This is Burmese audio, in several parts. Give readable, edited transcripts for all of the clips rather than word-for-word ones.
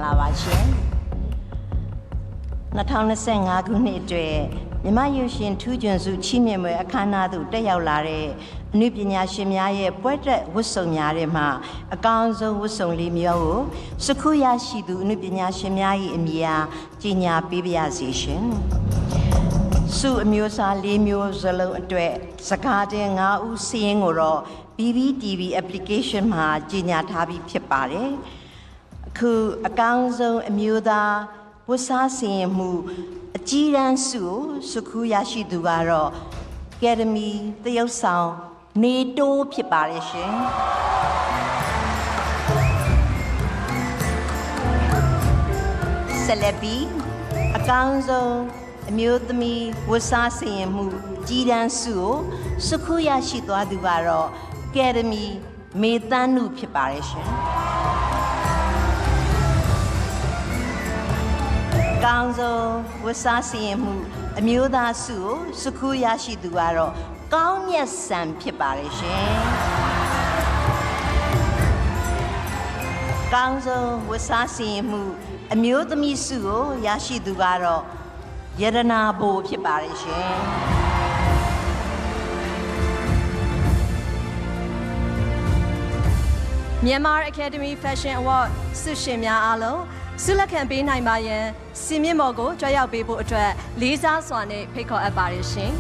လာပါရှင်2025ခုနှစ်အတွက်မြမရုပ်ရှင်ထူးချွန်စုချီးမြှင့်ပွဲအခမ်းအနားသို့တက်ရောက်လာတဲ့အနုပညာရှင်များရဲ့ပွဲတက်ဝတ်စုံများထဲမှာအကောင်းဆုံးဝတ်စုံလေးမျိုးကိုစခုရရှိသူအနုပညာရှင်များ၏အမည်အားကြီးညာပေးပါရစေရှင်စုအမျိုးအစား၄မျိုးစလုံးအတွက်စကားတင်9ဦးစီးရင်ကိုတော့ BBTV application မှာကြီးညာထားပြီးဖြစ်ပါတယ်အခုအကောင်းဆုံးအမျိုးသားဝတ်စားစီရင်မှုအကြီးတန်းစုစခုရရှိသူကတော့ Academy သရုပ်ဆောင်နေတိုးဖြစ်ပါတယ်ရှင်ဆက်လက်ပြီးအကောင်းဆုံးအမျိုးသမီးဝတ်စားစီရင်မှုကြီးတန်းစုကိုစခုရရှိသွားသူကတော့ Academy မေတန်းနုဖြစ်ပါတယ်ရှင်ကောင်းဆုံးဝတ်စားစီရင်မှုအမျိုးသားစုကိုစခုရရှိသူကတော့ကောင်းမြတ်စံဖြစ်ပါတယ်ရှင်ကောင်းဆုံးဝတ်စားစီရင်မှုအမျိုးသမီးစုကိုရရှိသူကတော့ယရနာဘိုဖြစ်ပါတယ်ရှင်Myanmar Academy Fashion Award ဆုရှင်များအားလုံးဆုလက်ခံပေးနိုင်ပါရန်စီမြင့်မော်ကိုကြွရောက်ပေးဖို့အတွက်လေးစားစွာနဲ့ဖိတ်ခေါ်အပ်ပါတယ်ရှင်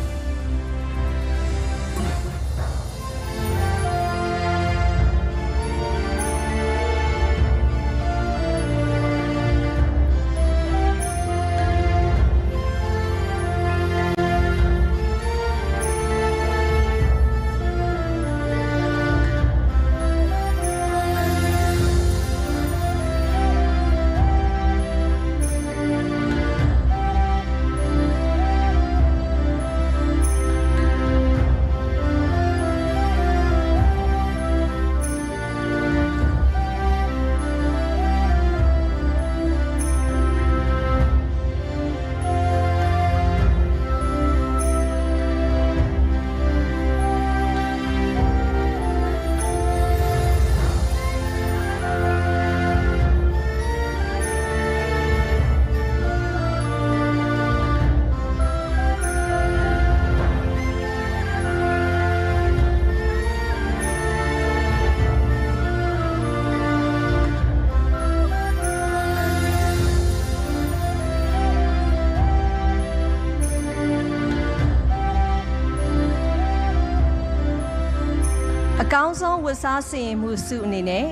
အကောင်းဆုံးဝတ်စားစီရင်မှုစုအနေနဲ့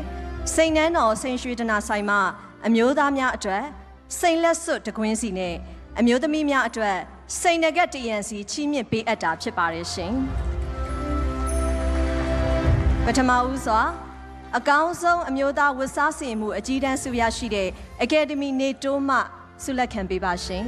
စိန်နှန်းတော်စိန်ရွှေတနာဆိုင်မှအမျိုးသားများအတွက်စိန်လက်စွပ်တကွင်းစီနဲ့အမျိုးသမီးများအတွက်စိန်နဂတ်တရံစီချီးမြှင့်ပေးအပ်တာဖြစ်ပါတယ်ရှင်ပထမဦးစွာအကောင်းဆုံးအမျိုးသားဝတ်စားစီရင်မှုအကြီးတန်းဆုရရှိတဲ့ Academy နေတိုးမှဆုလက်ခံပေးပါရှင်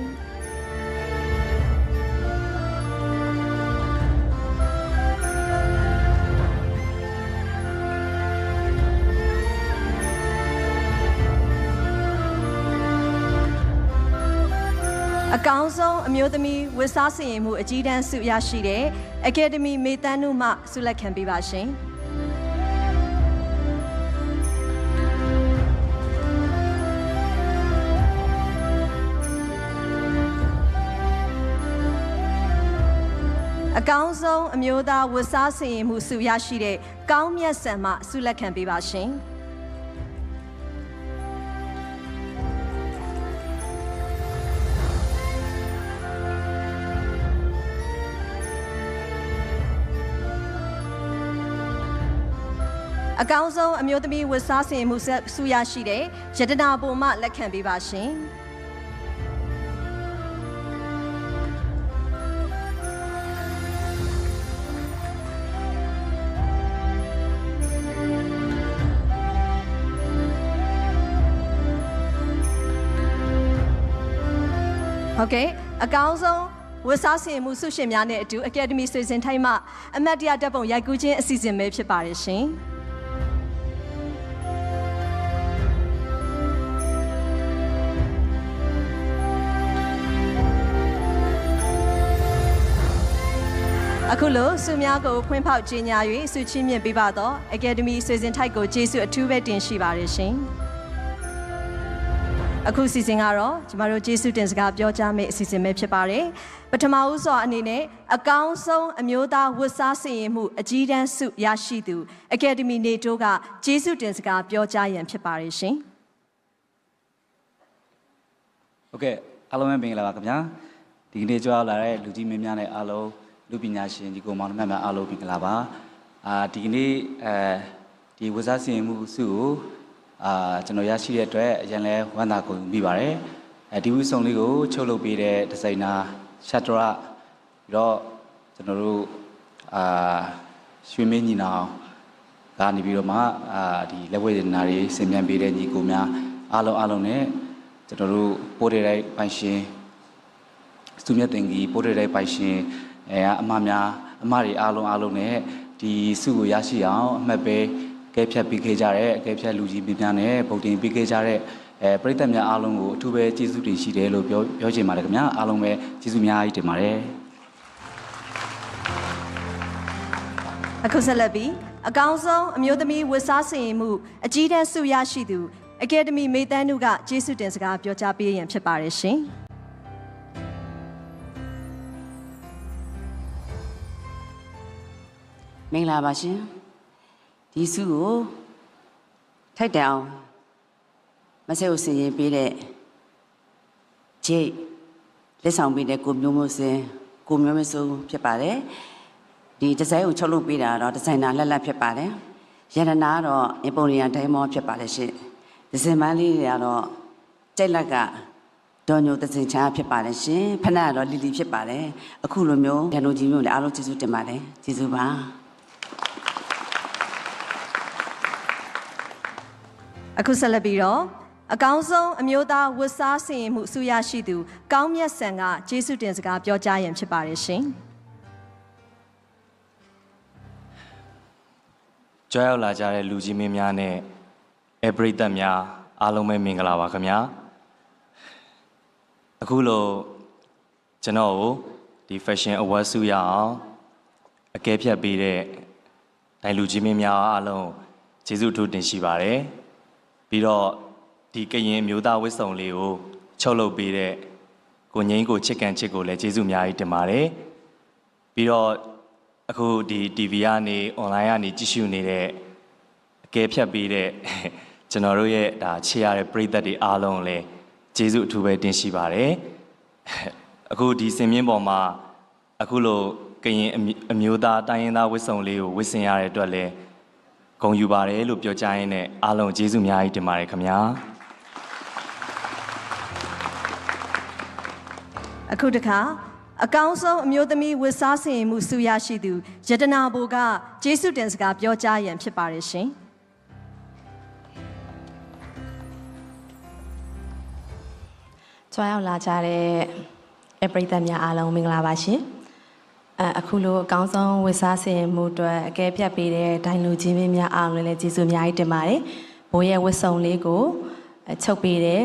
အကောင်းဆုံးအမျိုးသမီးဝတ်စားစီရင်မှုအကြီးတန်းဆုရရှိတဲ့ Academy မေတန်းနုမှဆုလက်ခံပေးပါရှင်အကောင်းဆုံးအမျိုးသားဝတ်စားစီရင်မှုဆုရရှိတဲ့ကောင်းမြတ်စံမှဆုလက်ခံပေးပါရှင်အကောင်းဆုံးအမျိုးသမီးဝတ်စားစီရင်မှုဆုရရှိတဲ့ရတနာဘုံမှလက်ခံပေးပါရှင်ဟုတ်ကဲ့အကောင်းဆုံးဝတ်စားစီရင်မှုဆုရှင်များနဲ့အတူ Academy ဆွေစဉ်ထိုက်မှအမတ်တရတပ်ပုံရိုက်ကူးခြင်းအစီအစဉ်ပဲဖြစ်ပါတယ်ရှင်အခုလိုဆုများကိုဖွင့်ဖောက်ကြေညာ၍ဆုချီးမြှင့်ပေးပါတော့ Academy ဆွေစဉ်ထိုက်ကိုကျေးဇူးအထူးပဲတင်ရှိပါတယ်ရှင်။ အခုစီစဉ်ကတော့ကျမတို့ကျေးဇူးတင်စကားပြောကြားမယ့်အစီအစဉ်ပဲဖြစ်ပါတယ်ပထမဦးစွာအနေနဲ့အကောင်းဆုံးအမျိုးသားဝတ်စားစင်ရင်မှုအကြီးတန်းဆုရရှိသူအကယ်ဒမီနေတိုးကကျေးဇူးတင်စကားပြောကြားရန်ဖြစ်ပါတယ်ရှင်ဟုတ်ကဲ့အားလုံးပဲမင်္ဂလာပါခင်ဗျာဒီကနေ့ကြွားလာတဲ့လူကြီးမင်းများနဲ့အားလုံးလူပညာရှင်ဒီကိုမောင်နှမများအားလုံးမင်္ဂလာပါဒီကနေ့ဒီဝတ်စားစင်ရင်မှုဆုကိုကျွန်တော်ရရှိတဲ့အတွက်အရင်လဲဝမ်းသာကုန်မိပါတယ်ဒီဝိစုံလေးကိုချုပ်လုပ်ပေးတဲ့ဒီဇိုင်နာရှတ်တရပြီးတော့ကျွန်တော်တို့ရွှေမင်းညီနောင်ကနေပြီးတော့မှဒီလက်ဝဲနာတွေဆင်ပြန်ပေးတဲ့ညီကိုများအားလုံးနဲ့ကျွန်တော်တို့ပိုးတဲ့ပိုင်ရှင်စုမြတ်တင်ကြီးပိုးတဲ့ပိုင်ရှင်အမတွေအားလုံးနဲ့ဒီစုကိုရရှိအောင်အမှတ်ပဲကဲဖြတ်ပြီးခဲ့ကြတဲ့အကဲဖြတ်လူကြီးများနဲ့ဗုဒ္ဓင်ပြီးခဲ့ကြတဲ့ပရိသတ်များအားလုံးကိုအထူးပဲကျေးဇူးတင်ရှိတယ်လို့ပြောချင်ပါတယ်ခင်ဗျာအားလုံးပဲကျေးဇူးများကြီးတင်ပါတယ်အခုဆက်လက်ပြီးအကောင်းဆုံးအမျိုးသမီးဝတ်စားစင်ရင်မှုအကြီးတန်းဆုရရှိသူအကယ်ဒမီမေတန်းနုကကျေးဇူးတင်စကားပြောကြားပေးရန်ဖြစ်ပါတယ်ရှင်မင်္ဂလာပါရှင်ဒီစုကိုထိုက်တန်အောင်မဆဲကိုစင်ရင်ပေးတဲ့ဂျိတ်လက်ဆောင်ပေးတဲ့ကိုမျိုးမျိုးစိုးဖြစ်ပါတယ်ဒီဒီဇိုင်းကိုချုပ်လုပ်ပေးတာတော့ဒီဇိုင်နာလက်ဖြစ်ပါတယ်ရတနာကတော့အင်ပုံရီယန်ဒိုင်းမောဖြစ်ပါတယ်ရှင်ဒီဇင်မန်းလေးတွေကတော့ကြိုက်လက်ကဒေါ်ညိုသစင်ချာဖြစ်ပါတယ်ရှင်ဖနက်ကတော့လီလီဖြစ်ပါတယ်အခုလိုမျိုးဒန်လိုကြီးမျိုးလည်းအားလုံးကျေးဇူးတင်ပါတယ်ကျေးဇူးပါအခုဆက်လက်ပြီးတော့အကောင်းဆုံးအမျိုးသားဝတ်စားစင်ရင်မှုဆုရရှိသူကောင်းမြတ်ဆန်ကကျေးဇူးတင်စကားပြောကြားရန်ဖြစ်ပါတယ်ရှင်ကြွရောက်လာကြတဲ့လူကြီးမင်းများနဲ့ပရိသတ်များအားလုံးပဲမင်္ဂလာပါခင်ဗျာအခုလိုကျွန်တော်ကိုဒီ Fashion Award ဆုရအောင်အကဲဖြတ်ပေးတဲ့ဒိုင်လူကြီးမင်းများအားလုံးကျေးဇူးအထူးတင်ရှိပါတယ်ပြီးတော့ဒီကရင်မျိုးသားဝတ်စုံလေးကိုချုပ်လုပ်ပေးတဲ့ကိုငိမ့်ကိုချစ်ကန်ချစ်ကိုလည်းကျေးဇူးအများကြီးတင်ပါတယ်ပြီးတော့အခုဒီ TV ကနေ online ကနေကြည့်ရှုနေတဲ့အကဲဖြတ်ပေးတဲ့ကျွန်တော်တို့ရဲ့ဒါချစ်ရတဲ့ပရိသတ်တွေအားလုံးလည်းကျေးဇူးအထူးပဲတင်ရှိပါတယ်အခုဒီစင်မြင့်ပေါ်မှာအခုလိုကရင်အမျိုးသားတိုင်းရင်းသားဝတ်စုံလေးကိုဝတ်ဆင်ရတဲ့အတွက်လည်းဂုဏ်ယူပါတယ်လို့ပြောကြားရင်းနဲ့အားလုံးကျေးဇူးအများကြီးတင်ပါတယ်ခင်ဗျာအခုတခါအကောင်းဆုံးအမျိုးသမီးဝတ်စားစင်ရင်မှုဆုရရှိသူရတနာဘိုကကျေးဇူးတင်စကားပြောကြားရန်ဖြစ်ပါတယ်ရှင်ကြွားရောက်လာကြတဲ့ပရိသတ်များအားလုံးမင်္ဂလာပါရှင်အခုလိုအကောင်းဆုံးဝတ်စားစင်ရင်မှုအတွက်အကဲဖြတ်ပေးတဲ့ဒိုင်လူကြီးမင်းများအားလုံးလည်းကျေးဇူးအများကြီးတင်ပါတယ်ဘိုးရဲ့ဝတ်စုံလေးကိုချုပ်ပေးတဲ့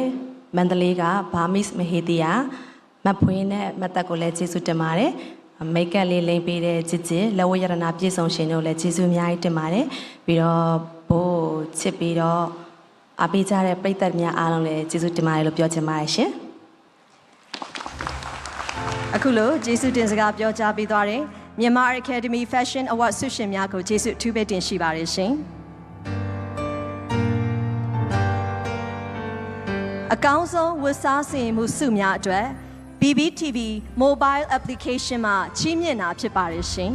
မန္တလေးကဘာမစ်မဟေတီယာမဖွေးနဲ့မသက်ကိုလည်းကျေးဇူးတင်ပါတယ်မိတ်ကပ်လေးလိမ့်ပေးတဲ့ချစ်လက်ဝရဏပြည့်စုံရှင်တို့လည်းကျေးဇူးအများကြီးတင်ပါတယ်ပြီးတော့ဘိုးချစ်ပြီးတော့အားပေးကြတဲ့ပရိသတ်များအားလုံးလည်းကျေးဇူးတင်ပါတယ်လို့ပြောချင်ပါတယ်ရှင်အခုလိုကျေးဇူးတင်စကားပြောကြားပေးသွားတယ်မြန်မာ Academy Fashion Award ဆုရှင်များကိုကျေးဇူးအထူးပဲတင်ရှိပါတယ်ရှင်အကောင်းဆုံးဝတ်စားစင်မှုဆုများအတွက်BBTV Mobile Application မှာချီးမြှင့်တာဖြစ်ပါတယ်ရှင်